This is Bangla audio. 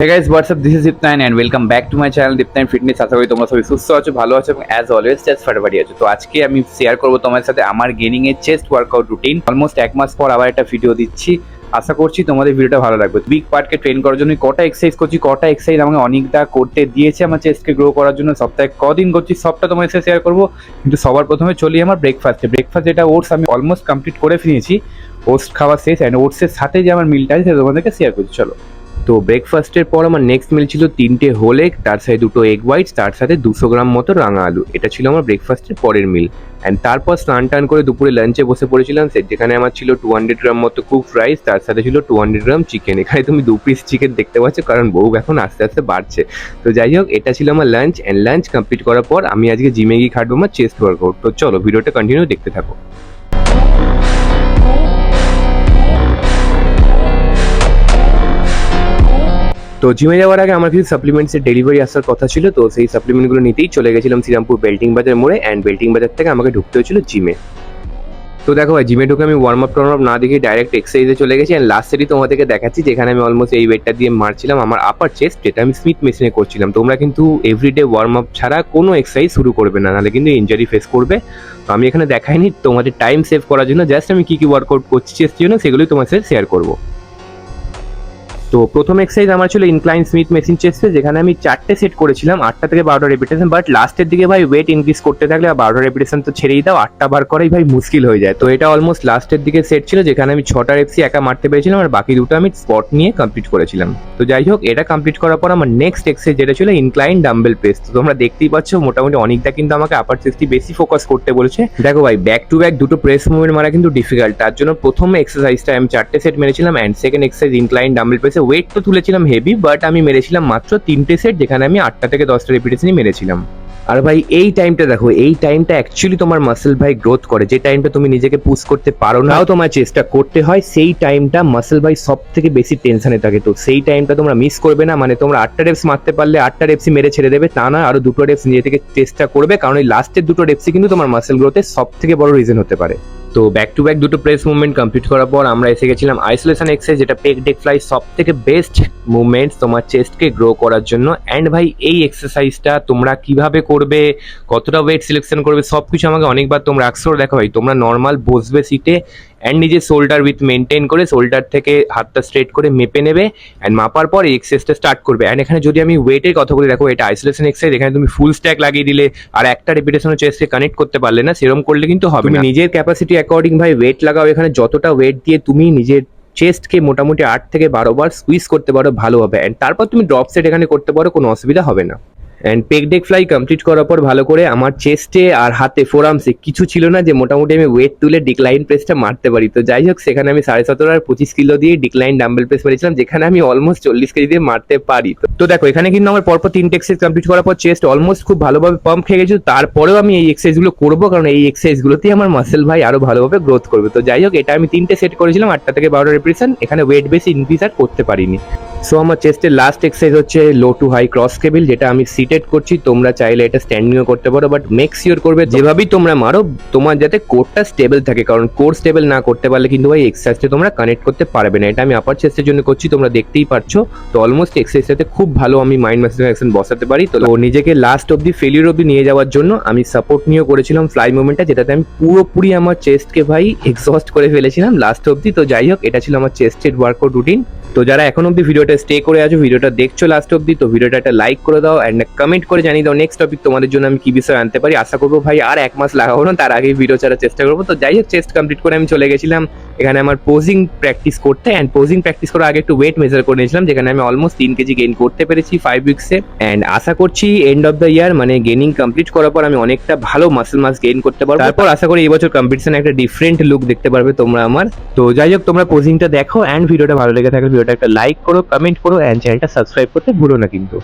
Hey guys, what's up? This is Dipnain and welcome back to my channel Dipnain Fitness. আশা করি তোমরা সবাই সুস্থ আছো, ভালো আছো এবং অ্যাজ অলওয়েজ জাস্ট ফাটাফাটি আছো। তো আজকে আমি শেয়ার করবো তোমাদের সাথে আমার গেনিং এর চেস্ট ওয়ার্কআউট রুটিন। অলমোস্ট এক মাস পর আবার একটা ভিডিও দিচ্ছি। আশা করছি তোমাদের ভিডিওটা ভালো লাগবে। বিগ পার্টকে ট্রেন করার জন্য কটা এক্সারসাইজ করছি, কটা এক্সারসাইজ আমাকে অনেকটা করতে দিয়েছে আমার চেস্টকে গ্রো করার জন্য, সপ্তাহে কদিন করছি সবটা তোমাদের সাথে শেয়ার করবো। কিন্তু সবার প্রথমে চলি আমার ব্রেকফাস্টে। ব্রেকফাস্ট যেটা ওটস আমি অলমোস্ট কমপ্লিট করে ফিরেছি। ওটস খাওয়া শেষ অ্যান্ড ওটসের সাথে যে আমার মিলটা আছে সেটা তোমাদেরকে শেয়ার করছি। চলো। তো ব্রেকফাস্টের পর আমার নেক্সট মিল ছিল 3টে হোল এগ, তার সাথে 2টো এগ হোয়াইটস, তার সাথে 200 গ্রাম মতো রাঙা আলু। এটা ছিল আমার ব্রেকফাস্টের পরের মিল। অ্যান্ড তারপর স্নান টান করে দুপুরে লাঞ্চে বসে পড়েছিলাম, যেখানে আমার ছিল 200 গ্রাম মতো কুকড রাইস, তার সাথে ছিল 200 গ্রাম চিকেন। এখানে তুমি 2 পিস চিকেন দেখতে পাচ্ছ, কারণ বউ এখন আস্তে আস্তে বাড়ছে। তো যাই হোক, এটা ছিল আমার লাঞ্চ। অ্যান্ড লাঞ্চ কমপ্লিট করার পর আমি আজকে জিমে গিয়ে খাটবো আমার চেস্ট ওয়ার্কআউট। তো চলো ভিডিওটা কন্টিনিউ দেখতে থাকো। তো জিমে যাওয়ার আগে আমার কিছু সাপ্লিমেন্টসের ডেলিভারি আসার কথা ছিল, তো সেই সাপ্লিমেন্টগুলো নিতেই চলে গেছিলাম শ্রীরামপুর বেল্টিং বাজার মোড়ে। অ্যান্ড বেল্টিং বাজার থেকে আমাকে ঢুকতে হয়েছিল জিমে। তো দেখো ভাই, জিমে ঢুকে আমি ওয়ার্ম আপ না দেখে ডাইরেক্ট এক্সারসাইজে চলে গেছি। অ্যান্ড লাস্টেরই তোমাদেরকে দেখাচ্ছি, যেখানে আমি অলমোস্ট এই ওয়েটটা দিয়ে মারছিলাম আমার আপার চেস্ট, যেটা আমি স্মিথ মেশিনে করছিলাম। তোমরা কিন্তু এভরিডে ওয়ার্ম আপ ছাড়া কোনো এক্সারসাইজ শুরু করবে না, নাহলে কিন্তু ইনজারি ফেস করবে। তো আমি এখানে দেখাইনি, তোমাদের টাইম সেভ করার জন্য জাস্ট আমি কি ওয়ার্কআউট করছি চেস্টের জন্য সেগুলোই তোমার সাথে শেয়ার করবো। তো প্রথম এক্সারসাইজ আমার ছিল ইনক্লাইন স্মিথ মেশিন চেস্টে, যেখানে আমি 4টে সেট করেছিলাম 8টা থেকে 12টা রেপিটেশন। বাট লাস্টের দিকে ভাই ওয়েট ইনক্রিজ করতে থাকলে 12টা রেপিটেশন তো ছেড়েই দাও, 8টা বার করাই ভাই মুশকিল হয়ে যায়। তো এটা অলমোস্ট লাস্টের দিকে সেট ছিল, যেখানে আমি 6টা রেপসি একা মারতে পেরেছিলাম আর বাকি 2টা আমি স্পট নিয়ে কমপ্লিট করেছিলাম। তো যাই হোক, এটা কমপ্লিট করার পর আমার নেক্সট এক্সারসাইজ যেটা ছিল ইনক্লাইন ডাম্বেল প্রেস। তো তোমরা দেখতেই পাচ্ছ মোটামুটি অনেকটা কিন্তু আমাকে আপার চেস্টই বেশি ফোকাস করতে বলেছে। দেখো ভাই, ব্যাক টু ব্যাক 2টো প্রেস মুভমেন্ট মারা কিন্তু ডিফিকাল্ট। তার জন্য প্রথম এক্সারসাইজটা আমি 4টে সেট মেরেছিলাম। And second exercise incline dumbbell প্রেসে ওয়েট তো তুলেছিলাম হেভি, বাট আমি মেরেছিলাম মাত্র 3টে সেট, যেখানে আমি 8টা থেকে 10টা রেপিটেশনই মেরেছিলাম। আর ভাই এই টাইমটা দেখো, এই টাইমটা অ্যাকচুয়ালি তোমার মাসেল ভাই গ্রোথ করে। যে টাইমটা তুমি নিজেকে পুশ করতে পারো না, তোমার চেষ্টা করতে হয়, সেই টাইমটা মাসেল ভাই সব থেকে বেশি টেনশনে থাকে। তো সেই টাইমটা তোমরা মিস করবে না। মানে তোমরা 8টা রেপস মারতে পারলে 8টা রেপসই মেরে ছেড়ে দেবে, তা না আরো 2টো রেপস নিজে থেকে চেষ্টা করবে, কারণ এই লাস্টের 2টো রেপসই কিন্তু তোমার মাসেল গ্রোথের সব থেকে বড় রিজন হতে পারে। তো ব্যাক টু ব্যাক 2টো প্রেস মুভমেন্ট কমপ্লিট করার পর আমরা এসে গেছিলাম আইসোলেশন এক্সারসাইজ, যেটা পেক ডেক ফ্লাই সব থেকে বেস্ট মুভমেন্টস তোমার চেস্টকে গ্রো করার জন্য। অ্যান্ড ভাই এই এক্সারসাইজটা তোমরা কিভাবে করবে, কতটা ওয়েট সিলেকশন করবে, সব কিছু আমাকে অনেকবার তোমরা আক্সর দেখো ভাই। তোমরা নর্মাল বসবে সিটে অ্যান্ড নিজের শোল্ডার উইথ মেনটেন করে শোল্ডার থেকে হাতটা স্ট্রেট করে মেপে নেবে। অ্যান্ড মাপার পর এই এক্সারসাইজটা স্টার্ট করবে। অ্যান্ড এখানে যদি আমি ওয়েটের কথা বলি, দেখো এটা আইসোলেশন এক্সারসাইজ, এখানে তুমি ফুল স্ট্যাক লাগিয়ে দিলে আর একটা রেপিটেশন চেস্টকে কানেক্ট করতে পারলে না, সেরকম করলে কিন্তু হবে না। নিজের ক্যাপাসিটি অ্যাকর্ডিং ভাই ওয়েট লাগাও। এখানে যতটা ওয়েট দিয়ে তুমি নিজের চেস্টকে মোটামুটি 8 থেকে 12 বার স্কুইজ করতে পারো ভালো হবে। অ্যান্ড তারপর তুমি ড্রপ সেট এখানে করতে পারো, কোনো অসুবিধা হবে না। অ্যান্ড পেক ডেক ফ্লাই কমপ্লিট করার পর ভালো করে আমার চেস্টে আর হাতে ফোরামসে কিছু ছিল না যে মোটামুটি আমি ওয়েট তুলে ডিক্লাইন প্রেসটা মারতে পারি। তো যাই হোক, সেখানে আমি 17.5 আর 25 কিলো দিয়ে ডিক্লাইন ডাম্বেল প্রেস মেরেছিলাম, যেখানে আমি অলমোস্ট 40 কেজি দিয়ে মারতে পারি। তো দেখো, এখানে কিন্তু আমার পরপর 3টে এক্সারসাইজ কমপ্লিট করার পর চেস্ট অলমোস্ট খুব ভালোভাবে পাম্প খেয়ে গেছিল। তারপরেও আমি এই এক্সারসাইজগুলো করবো, কারণ এই এক্সারসাইজগুলোতেই আমার মাসেল ভাই আরো ভালোভাবে গ্রোথ করবে। তো যাই হোক, এটা আমি 3টে সেট করেছিলাম 8টা থেকে 12টা রেপিটেশন। এখানে ওয়েট বেশি ইনক্রিজ আর করতে পারিনি। সো আমার চেস্টের লাস্ট এক্সারসাইজ হচ্ছে low to high cross cable, যেটা আমি সিটেড করছি। তোমরা চাইলে এটা স্ট্যান্ডিংও করতে পারো, বাট মেক শিওর করবে যেভাবেই তোমরা মারো তোমার যাতে কোরটা স্টেবল থাকে, কারণ কোর স্টেবল না করতে পারলে কিন্তু ভাই এক্সারসাইজটা তোমরা কানেক্ট করতে পারবে না। এটা আমি আপার চেস্টের জন্য করছি, তোমরা দেখতেই পারছো। তো অলমোস্ট এক্সারসাইজটাতে খুব ভালো আমি মাইন্ড মাসেল অ্যাকশন বসাতে পারি। তো নিজেকে লাস্ট অব্দি ফেলিওর অব্দি নিয়ে যাওয়ার জন্য আমি সাপোর্ট নিয়েও করেছিলাম ফ্লাই মুভমেন্টটা, যেটাতে আমি পুরোপুরি আমার চেস্টকে ভাই এক্সস্ট করে ফেলেছিলাম লাস্ট অব্দি। তো যাই হোক, এটা ছিল আমার চেস্টের ওয়ার্কআউট রুটিন। তো যারা এখন অব্দি ভিডিওটা স্টে করে আছো, ভিডিওটা দেখছো লাস্ট অব্দি, তো ভিডিওটা একটা লাইক করে দাও অ্যান্ড কমেন্ট করে জানিয়ে দাও নেক্সট টপিক তোমাদের জন্য আমি কি বিষয় আনতে পারি। আশা করবো ভাই আর এক মাস লাগাবো না, তার আগেই ভিডিও ছাড়ার চেষ্টা করবো। তো যাই হোক, চেস্ট কমপ্লিট করে আমি চলে গেছিলাম এখানে আমার পোজিং প্র্যাকটিস করতে। অ্যান্ড পোজিং প্র্যাকটিস করার আগে একটু ওয়েট মেজার করে নিয়েছিলাম, যেখানে আমি অলমোস্ট 3 কেজি গেইন করতে পেরেছি 5 উইক্সে। অ্যান্ড আশা করছি এন্ড অফ দ্য ইয়ার মানে গেইনিং কমপ্লিট করার পর আমি অনেকটা ভালো মাসেল মাস গেইন করতে পারবো। তারপর আশা করি এই বছর কম্পিটিশনে একটা ডিফারেন্ট লুক দেখতে পারবে তোমরা আমার। তো যাই হোক, তোমরা পোজিংটা দেখো অ্যান্ড ভিডিওটা ভালো লেগে থাকলে ভিডিওটা একটা লাইক করো, কমেন্ট করো অ্যান্ড চ্যানেলটা সাবস্ক্রাইব করতে ভুলো না কিন্তু।